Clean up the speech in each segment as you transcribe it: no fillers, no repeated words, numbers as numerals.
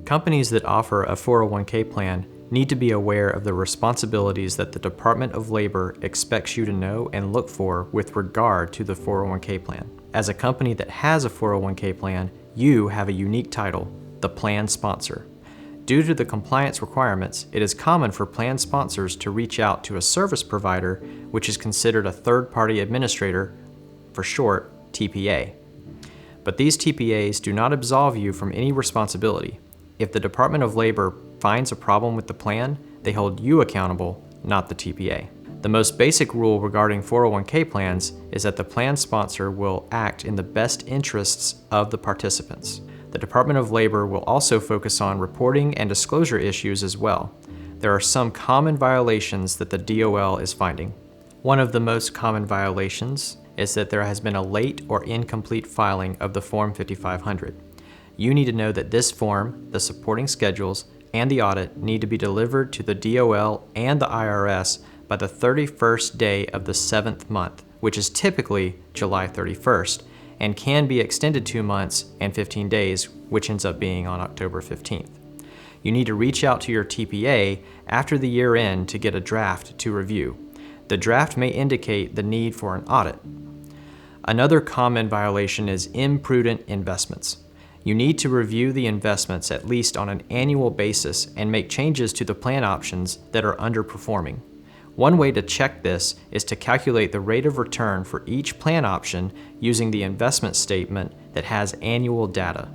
Companies that offer a 401k plan need to be aware of the responsibilities that the Department of Labor expects you to know and look for with regard to the 401k plan. As a company that has a 401k plan, you have a unique title, the plan sponsor. Due to the compliance requirements, it is common for plan sponsors to reach out to a service provider, which is considered a third-party administrator, for short, TPA. But these TPAs do not absolve you from any responsibility. If the Department of Labor finds a problem with the plan, they hold you accountable, not the TPA. The most basic rule regarding 401k plans is that the plan sponsor will act in the best interests of the participants. The Department of Labor will also focus on reporting and disclosure issues as well. There are some common violations that the DOL is finding. One of the most common violations is that there has been a late or incomplete filing of the Form 5500. You need to know that this form, the supporting schedules, and the audit need to be delivered to the DOL and the IRS by the 31st day of the 7th month, which is typically July 31st, and can be extended 2 months and 15 days, which ends up being on October 15th. You need to reach out to your TPA after the year end to get a draft to review. The draft may indicate the need for an audit. Another common violation is imprudent investments. You need to review the investments at least on an annual basis and make changes to the plan options that are underperforming. One way to check this is to calculate the rate of return for each plan option using the investment statement that has annual data.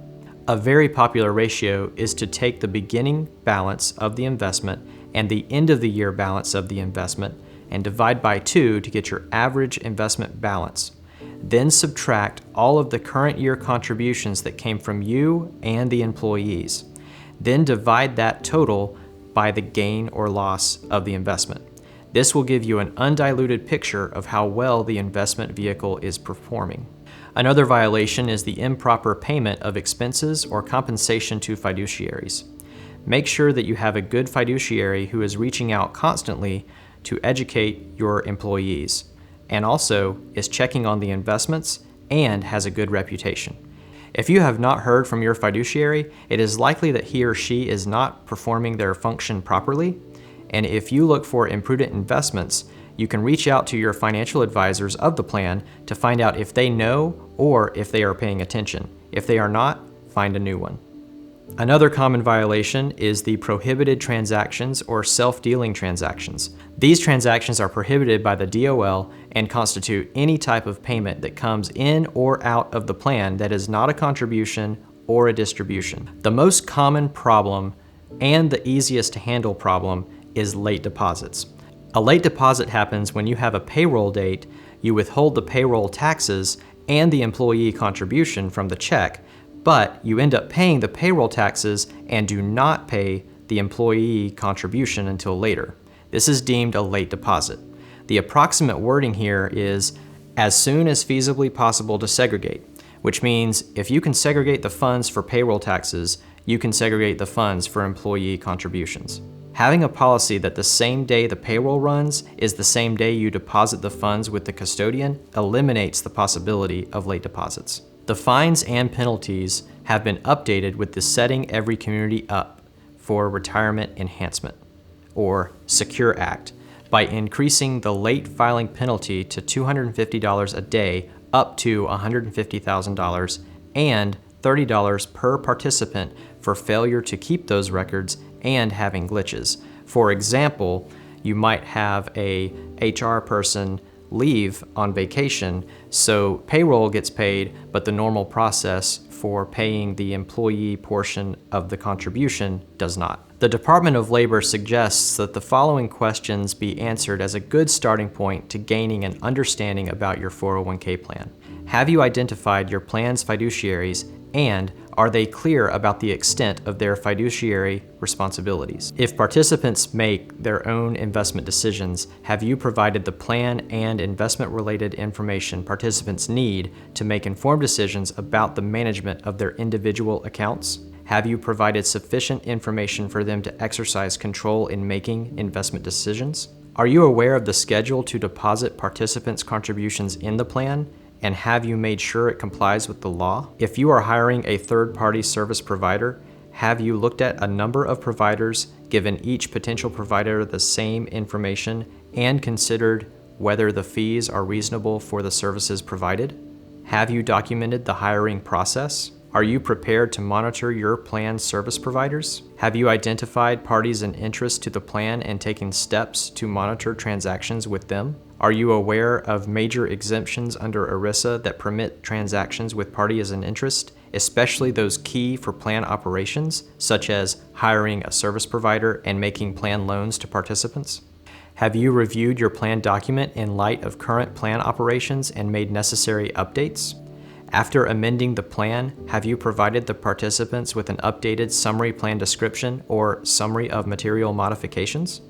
A very popular ratio is to take the beginning balance of the investment and the end of the year balance of the investment and divide by 2 to get your average investment balance. Then subtract all of the current year contributions that came from you and the employees. Then divide that total by the gain or loss of the investment. This will give you an undiluted picture of how well the investment vehicle is performing. Another violation is the improper payment of expenses or compensation to fiduciaries. Make sure that you have a good fiduciary who is reaching out constantly to educate your employees, and also is checking on the investments and has a good reputation. If you have not heard from your fiduciary, it is likely that he or she is not performing their function properly. And if you look for imprudent investments, you can reach out to your financial advisors of the plan to find out if they know or if they are paying attention. If they are not, find a new one. Another common violation is the prohibited transactions or self-dealing transactions. These transactions are prohibited by the DOL and constitute any type of payment that comes in or out of the plan that is not a contribution or a distribution. The most common problem and the easiest to handle problem is late deposits. A late deposit happens when you have a payroll date, you withhold the payroll taxes and the employee contribution from the check, but you end up paying the payroll taxes and do not pay the employee contribution until later. This is deemed a late deposit. The approximate wording here is as soon as feasibly possible to segregate, which means if you can segregate the funds for payroll taxes, you can segregate the funds for employee contributions. Having a policy that the same day the payroll runs is the same day you deposit the funds with the custodian eliminates the possibility of late deposits. The fines and penalties have been updated with the Setting Every Community Up for Retirement Enhancement, or SECURE Act, by increasing the late filing penalty to $250 a day up to $150,000 and $30 per participant for failure to keep those records and having glitches. For example, you might have a HR person leave on vacation, so payroll gets paid, but the normal process for paying the employee portion of the contribution does not. The Department of Labor suggests that the following questions be answered as a good starting point to gaining an understanding about your 401k plan. Have you identified your plan's fiduciaries, and are they clear about the extent of their fiduciary responsibilities? If participants make their own investment decisions, have you provided the plan and investment-related information participants need to make informed decisions about the management of their individual accounts? Have you provided sufficient information for them to exercise control in making investment decisions? Are you aware of the schedule to deposit participants' contributions in the plan? And have you made sure it complies with the law? If you are hiring a third-party service provider, Have you looked at a number of providers, given each potential provider the same information, and considered whether the fees are reasonable for the services provided? Have you documented the hiring process? Are you prepared to monitor your plan service providers? Have you identified parties in interest to the plan and taken steps to monitor transactions with them? Are you aware of major exemptions under ERISA that permit transactions with parties in interest, especially those key for plan operations, such as hiring a service provider and making plan loans to participants? Have you reviewed your plan document in light of current plan operations and made necessary updates? After amending the plan, have you provided the participants with an updated summary plan description or summary of material modifications?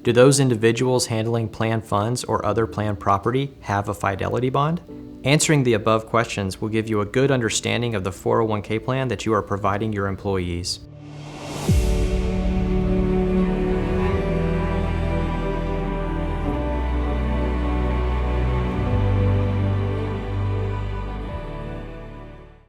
Do those individuals handling plan funds or other plan property have a fidelity bond? Answering the above questions will give you a good understanding of the 401k plan that you are providing your employees.